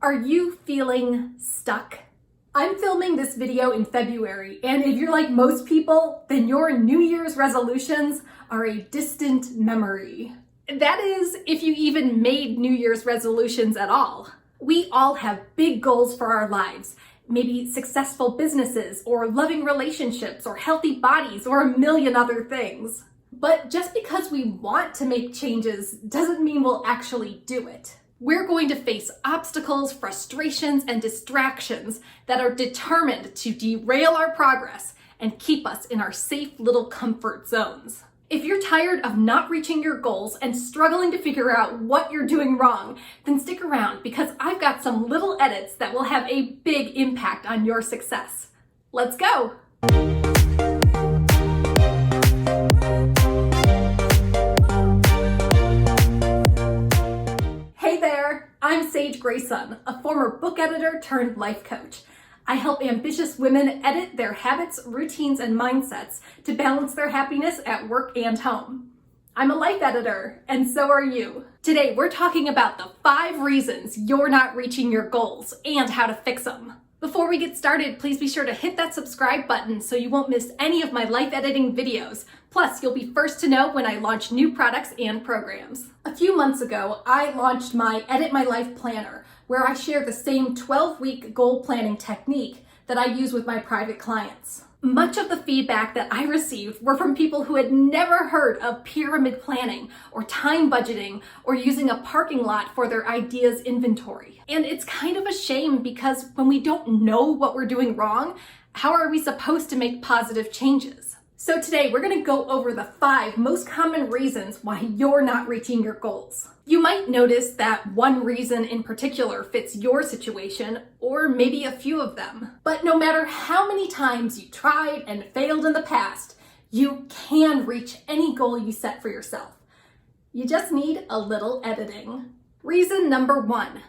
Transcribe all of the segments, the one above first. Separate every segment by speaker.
Speaker 1: Are you feeling stuck? I'm filming this video in February, and if you're like most people, then your New Year's resolutions are a distant memory. That is, if you even made New Year's resolutions at all. We all have big goals for our lives, maybe successful businesses, or loving relationships, or healthy bodies, or a million other things. But just because we want to make changes doesn't mean we'll actually do it. We're going to face obstacles, frustrations, and distractions that are determined to derail our progress and keep us in our safe little comfort zones. If you're tired of not reaching your goals and struggling to figure out what you're doing wrong, then stick around because I've got some little edits that will have a big impact on your success. Let's go! I'm Sage Grayson, a former book editor turned life coach. I help ambitious women edit their habits, routines, and mindsets to balance their happiness at work and home. I'm a life editor, and so are you. Today, we're talking about the 5 reasons you're not reaching your goals and how to fix them. Before we get started, please be sure to hit that subscribe button so you won't miss any of my life editing videos. Plus, you'll be first to know when I launch new products and programs. A few months ago, I launched my Edit My Life Planner, where I share the same 12-week goal planning technique that I use with my private clients. Much of the feedback that I received were from people who had never heard of pyramid planning or time budgeting or using a parking lot for their ideas inventory. And it's kind of a shame because when we don't know what we're doing wrong, how are we supposed to make positive changes? So today we're going to go over the 5 most common reasons why you're not reaching your goals. You might notice that one reason in particular fits your situation, or maybe a few of them. But no matter how many times you tried and failed in the past, you can reach any goal you set for yourself. You just need a little editing. Reason number 1,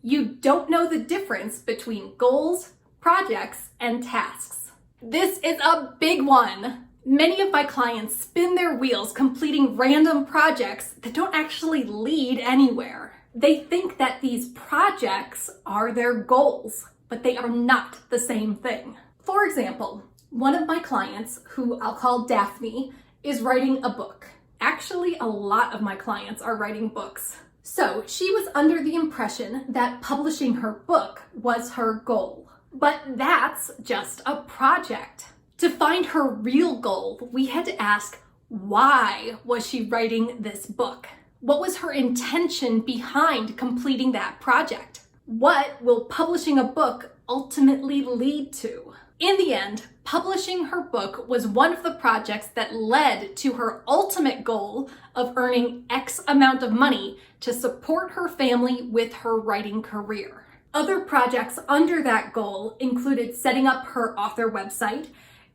Speaker 1: you don't know the difference between goals, projects, and tasks. This is a big one. Many of my clients spin their wheels completing random projects that don't actually lead anywhere. They think that these projects are their goals, but they are not the same thing. For example, one of my clients, who I'll call Daphne, is writing a book. Actually, a lot of my clients are writing books. So she was under the impression that publishing her book was her goal. But that's just a project. To find her real goal, we had to ask, why was she writing this book? What was her intention behind completing that project? What will publishing a book ultimately lead to? In the end, publishing her book was one of the projects that led to her ultimate goal of earning X amount of money to support her family with her writing career. Other projects under that goal included setting up her author website,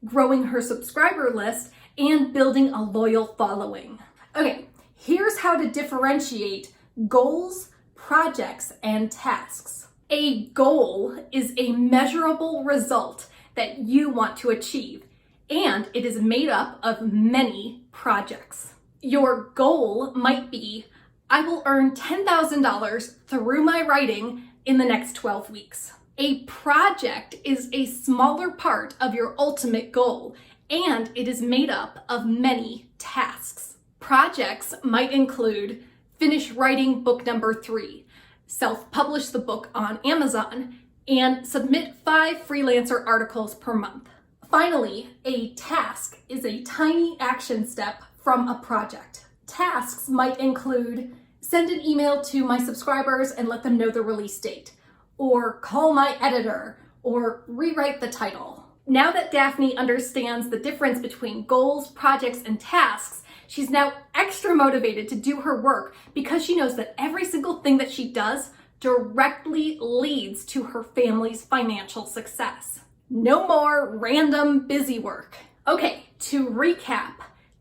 Speaker 1: growing her subscriber list, and building a loyal following. Okay, here's how to differentiate goals, projects, and tasks. A goal is a measurable result that you want to achieve, and it is made up of many projects. Your goal might be, I will earn $10,000 through my writing in the next 12 weeks. A project is a smaller part of your ultimate goal, and it is made up of many tasks. Projects might include finish writing book number 3, self-publish the book on Amazon, and submit 5 freelancer articles per month. Finally, a task is a tiny action step from a project. Tasks might include send an email to my subscribers and let them know the release date, or call my editor, or rewrite the title. Now that Daphne understands the difference between goals, projects, and tasks, she's now extra motivated to do her work because she knows that every single thing that she does directly leads to her family's financial success. No more random busy work. Okay, to recap,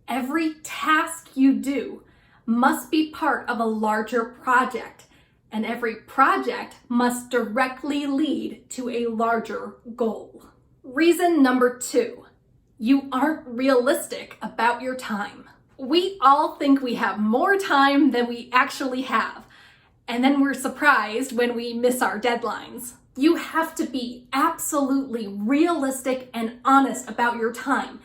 Speaker 1: every task you do must be part of a larger project, and every project must directly lead to a larger goal. Reason number 2, you aren't realistic about your time. We all think we have more time than we actually have, And then we're surprised when we miss our deadlines. You have to be absolutely realistic and honest about your time,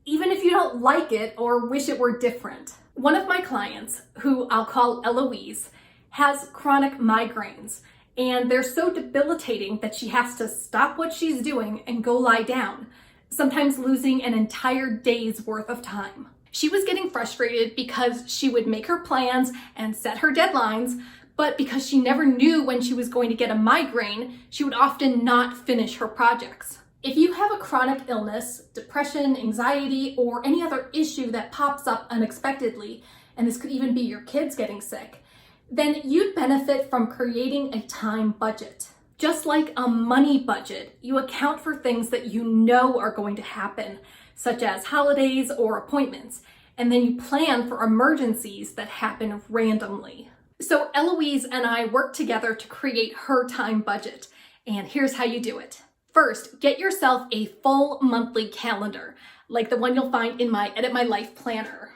Speaker 1: even if you don't like it or wish it were different. One of my clients, who I'll call Eloise, has chronic migraines, and they're so debilitating that she has to stop what she's doing and go lie down, sometimes losing an entire day's worth of time. She was getting frustrated because she would make her plans and set her deadlines, but because she never knew when she was going to get a migraine, she would often not finish her projects. If you have a chronic illness, depression, anxiety, or any other issue that pops up unexpectedly, and this could even be your kids getting sick, then you'd benefit from creating a time budget. Just like a money budget, you account for things that you know are going to happen, such as holidays or appointments, and then you plan for emergencies that happen randomly. So Eloise and I worked together to create her time budget, and here's how you do it. First, get yourself a full monthly calendar, like the one you'll find in my Edit My Life planner.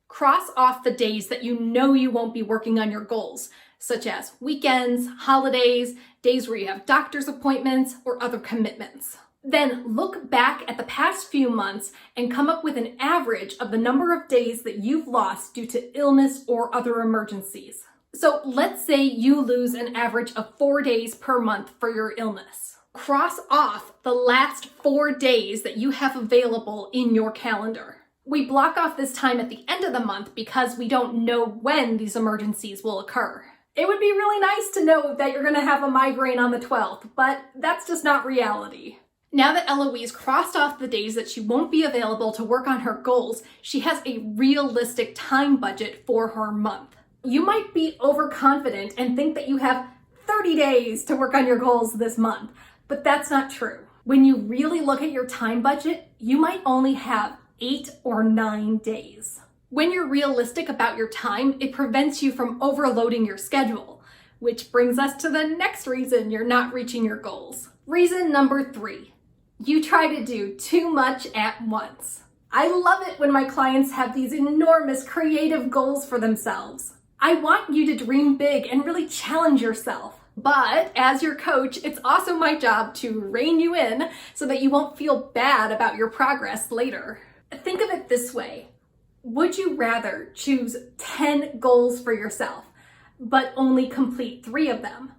Speaker 1: Cross off the days that you know you won't be working on your goals, such as weekends, holidays, days where you have doctor's appointments, or other commitments. Then look back at the past few months and come up with an average of the number of days that you've lost due to illness or other emergencies. So let's say you lose an average of 4 days per month for your illness. Cross off the last 4 days that you have available in your calendar. We block off this time at the end of the month because we don't know when these emergencies will occur. It would be really nice to know that you're going to have a migraine on the 12th, but that's just not reality. Now that Eloise crossed off the days that she won't be available to work on her goals, she has a realistic time budget for her month. You might be overconfident and think that you have 30 days to work on your goals this month, but that's not true. When you really look at your time budget, you might only have 8 or 9 days. When you're realistic about your time, it prevents you from overloading your schedule, which brings us to the next reason you're not reaching your goals. Reason number 3. You try to do too much at once. I love it when my clients have these enormous creative goals for themselves. I want you to dream big and really challenge yourself. But as your coach, it's also my job to rein you in so that you won't feel bad about your progress later. Think of it this way. Would you rather choose 10 goals for yourself, but only complete 3 of them?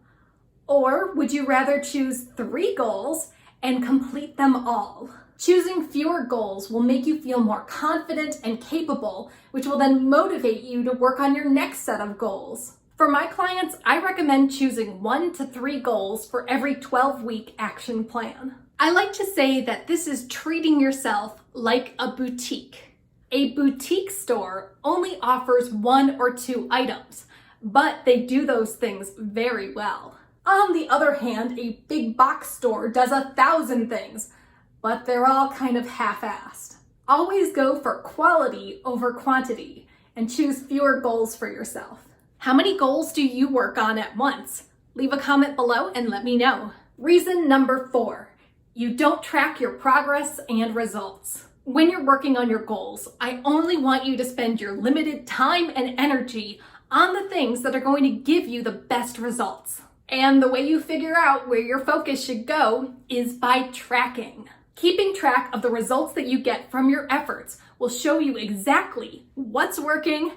Speaker 1: Or would you rather choose 3 goals and complete them all? Choosing fewer goals will make you feel more confident and capable, which will then motivate you to work on your next set of goals. For my clients, I recommend choosing 1 to 3 goals for every 12-week action plan. I like to say that this is treating yourself like a boutique. A boutique store only offers 1 or 2 items, but they do those things very well. On the other hand, a big box store does 1,000 things, but they're all kind of half-assed. Always go for quality over quantity and choose fewer goals for yourself. How many goals do you work on at once? Leave a comment below and let me know. Reason number 4, you don't track your progress and results. When you're working on your goals, I only want you to spend your limited time and energy on the things that are going to give you the best results. And the way you figure out where your focus should go is by tracking. Keeping track of the results that you get from your efforts will show you exactly what's working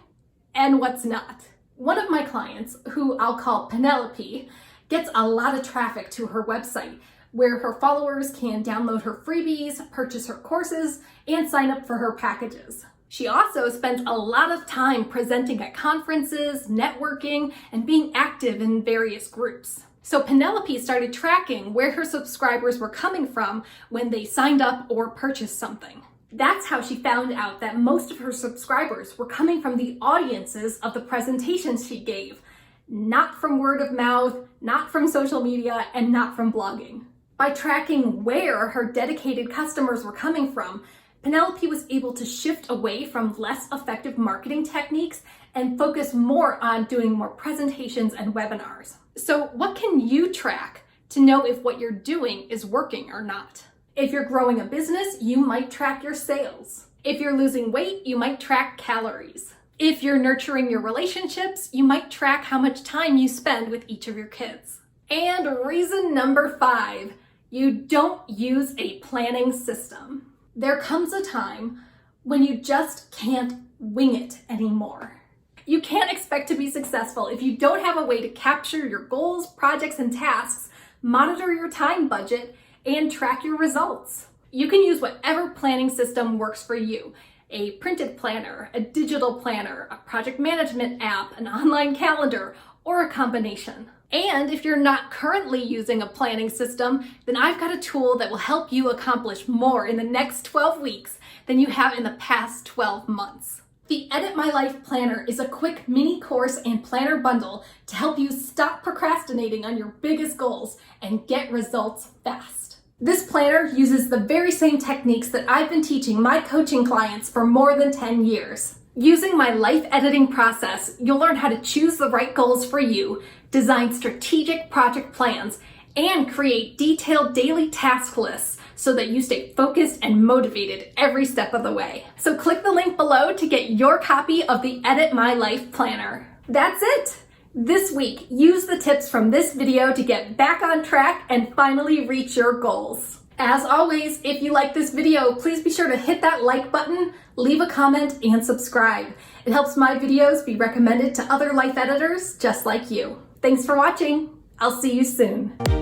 Speaker 1: and what's not. One of my clients, who I'll call Penelope, gets a lot of traffic to her website, where her followers can download her freebies, purchase her courses, and sign up for her packages. She also spends a lot of time presenting at conferences, networking, and being active in various groups. So Penelope started tracking where her subscribers were coming from when they signed up or purchased something. That's how she found out that most of her subscribers were coming from the audiences of the presentations she gave, not from word of mouth, not from social media, and not from blogging. By tracking where her dedicated customers were coming from, Penelope was able to shift away from less effective marketing techniques and focus more on doing more presentations and webinars. So what can you track to know if what you're doing is working or not? If you're growing a business, you might track your sales. If you're losing weight, you might track calories. If you're nurturing your relationships, you might track how much time you spend with each of your kids. And reason number 5, you don't use a planning system. There comes a time when you just can't wing it anymore. You can't expect to be successful if you don't have a way to capture your goals, projects, and tasks, monitor your time budget, and track your results. You can use whatever planning system works for you. A printed planner, a digital planner, a project management app, an online calendar, or a combination. And if you're not currently using a planning system, then I've got a tool that will help you accomplish more in the next 12 weeks than you have in the past 12 months. The Edit My Life Planner is a quick mini course and planner bundle to help you stop procrastinating on your biggest goals and get results fast. This planner uses the very same techniques that I've been teaching my coaching clients for more than 10 years. Using my life editing process, you'll learn how to choose the right goals for you, design strategic project plans, and create detailed daily task lists so that you stay focused and motivated every step of the way. So click the link below to get your copy of the Edit My Life Planner. That's it! This week, use the tips from this video to get back on track and finally reach your goals. As always, if you like this video, please be sure to hit that like button, leave a comment, and subscribe. It helps my videos be recommended to other life editors just like you. Thanks for watching. I'll see you soon.